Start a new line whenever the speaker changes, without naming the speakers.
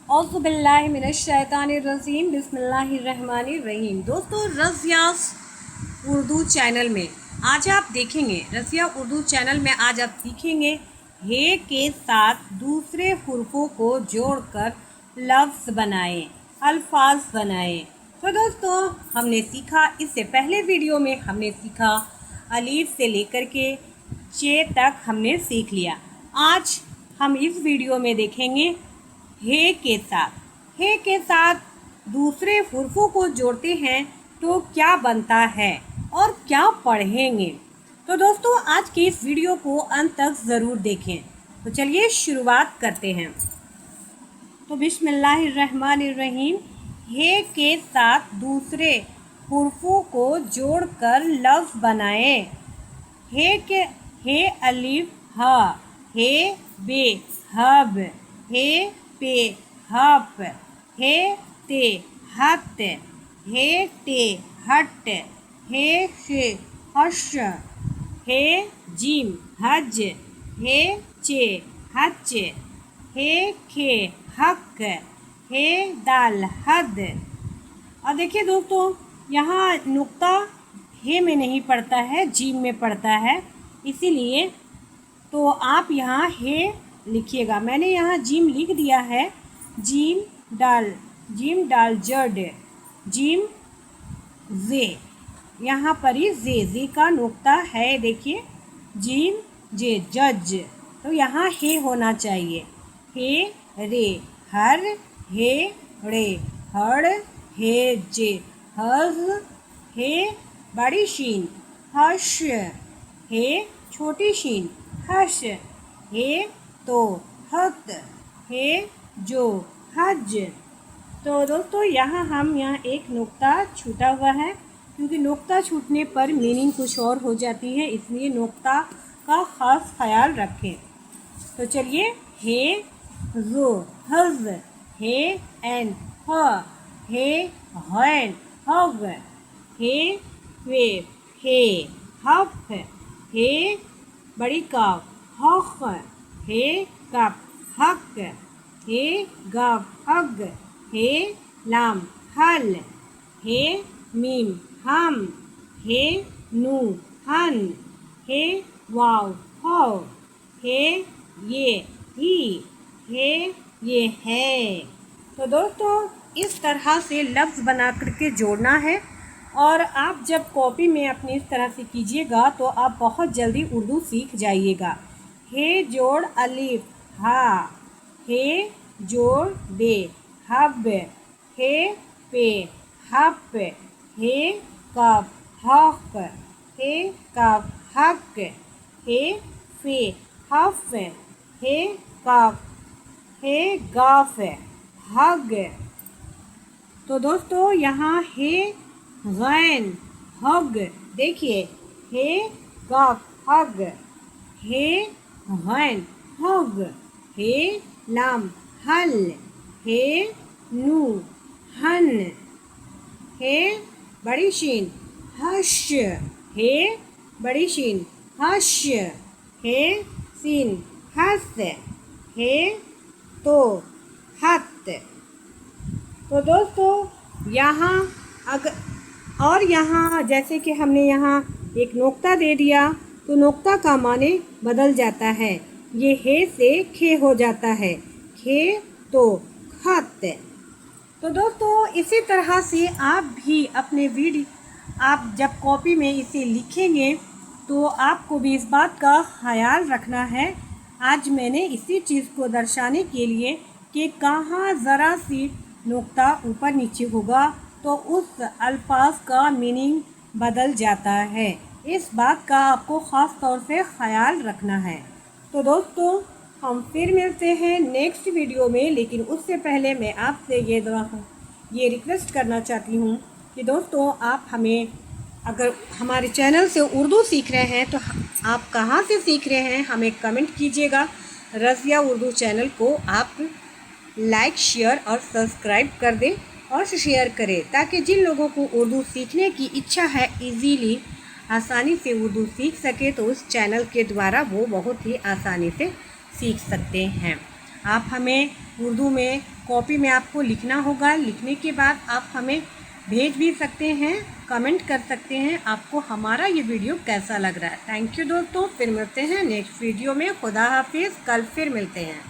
औज़ुबिल्लाहिमिनश्शैतानिर्रजीम बिस्मिल्लाहिर्रहमानिर्रहीम। दोस्तों, रज़ियास उर्दू चैनल में आज आप देखेंगे, रज़िया उर्दू चैनल में आज आप सीखेंगे हे के साथ दूसरे हुर्फ़ों को जोड़कर लफ्ज़ बनाएं, अल्फाज बनाएं। तो दोस्तों, हमने सीखा, इससे पहले वीडियो में हमने सीखा अलीफ से लेकर के चे तक हमने सीख लिया। आज हम इस वीडियो में देखेंगे हे के साथ दूसरे हुर्फ़ों को जोड़ते हैं तो क्या बनता है और क्या पढ़ेंगे। तो दोस्तों, आज के इस वीडियो को अंत तक ज़रूर देखें। तो चलिए शुरुआत करते हैं। तो बिस्मिल्लाहिर्रहमानिर्रहीम। हे के साथ दूसरे हुर्फ़ों को जोड़कर लफ्ज़ बनाएं। हे अलिफ हा, हे बे हब, हे पे हप, हे ते हत, हे ते हट, हे शे हश, हे जीम हज, हे चे हच, हे खे हक, हे दाल हद। और देखिए दोस्तों, यहाँ नुक्ता हे में नहीं पड़ता है, जीम में पड़ता है, इसीलिए तो आप यहाँ हे लिखिएगा। मैंने यहाँ जीम लिख दिया है। जीम डाल जड, जीम जे, यहाँ पर ही जे का नुक्ता है। देखिए, जीम जे जज, तो यहाँ हे होना चाहिए। हे रे हर, हे रे हड़, हे जे हज, हे बड़ी शीन हश, हे छोटी शीन हश, हे तो हत, हे जो हज। तो दोस्तों, यहाँ एक नुक्ता छूटा हुआ है, क्योंकि नुक्ता छूटने पर मीनिंग कुछ और हो जाती है, इसलिए नुक्ता का ख़ास ख्याल रखें। तो चलिए, हे ज़ो हज, हे एन ह, हे गैन हग, हे वे हे हफ, हे बड़ी काफ हख, हे कफ हक, हे गाफ हग, हे लाम हल, हे मीम हम, हे नू हन, हे वाव हौ, हे ये ही, हे ये है। तो दोस्तों, इस तरह से लफ्ज़ बना करके जोड़ना है, और आप जब कॉपी में अपनी इस तरह से कीजिएगा तो आप बहुत जल्दी उर्दू सीख जाइएगा। हे जोड़ अलिफ हा, हे जोड़ बे हब, हे पे हप, हे कफ हक, हे कफ हक, हे फे हफ, हे कफ, हे गाफ हग। तो दोस्तों, यहाँ हे गैन हग, देखिए, हे गाफ हग, हे गैन हग, हे लाम हल, हे नू हन, हे बड़ी शीन हश, हे बड़ी शीन हश, हे सीन हस, हे तो हत। तो दोस्तों, यहाँ यहाँ जैसे कि हमने यहाँ एक नुक्ता दे दिया, तो नुक्ता का माने बदल जाता है। ये हे से खे हो जाता है, खे तो खत। तो दोस्तों, इसी तरह से आप भी अपने आप जब कॉपी में इसे लिखेंगे तो आपको भी इस बात का ख्याल रखना है। आज मैंने इसी चीज़ को दर्शाने के लिए कि कहाँ ज़रा सी नुक्ता ऊपर नीचे होगा तो उस अल्फाज का मीनिंग बदल जाता है। इस बात का आपको ख़ास तौर से ख्याल रखना है। तो दोस्तों, हम फिर मिलते हैं नेक्स्ट वीडियो में, लेकिन उससे पहले मैं आपसे ये रिक्वेस्ट करना चाहती हूँ कि दोस्तों, आप हमें अगर हमारे चैनल से उर्दू सीख रहे हैं तो आप कहाँ से सीख रहे हैं हमें कमेंट कीजिएगा। रज़िया उर्दू चैनल को आप लाइक, शेयर और सब्सक्राइब कर दें और शेयर करें, ताकि जिन लोगों को उर्दू सीखने की इच्छा है इजीली आसानी से उर्दू सीख सके, तो उस चैनल के द्वारा वो बहुत ही आसानी से सीख सकते हैं। आप हमें उर्दू में कॉपी में आपको लिखना होगा। लिखने के बाद आप हमें भेज भी सकते हैं, कमेंट कर सकते हैं आपको हमारा ये वीडियो कैसा लग रहा है। थैंक यू दोस्तों, फिर मिलते हैं नेक्स्ट वीडियो में। खुदा हाफिज़, कल फिर मिलते हैं।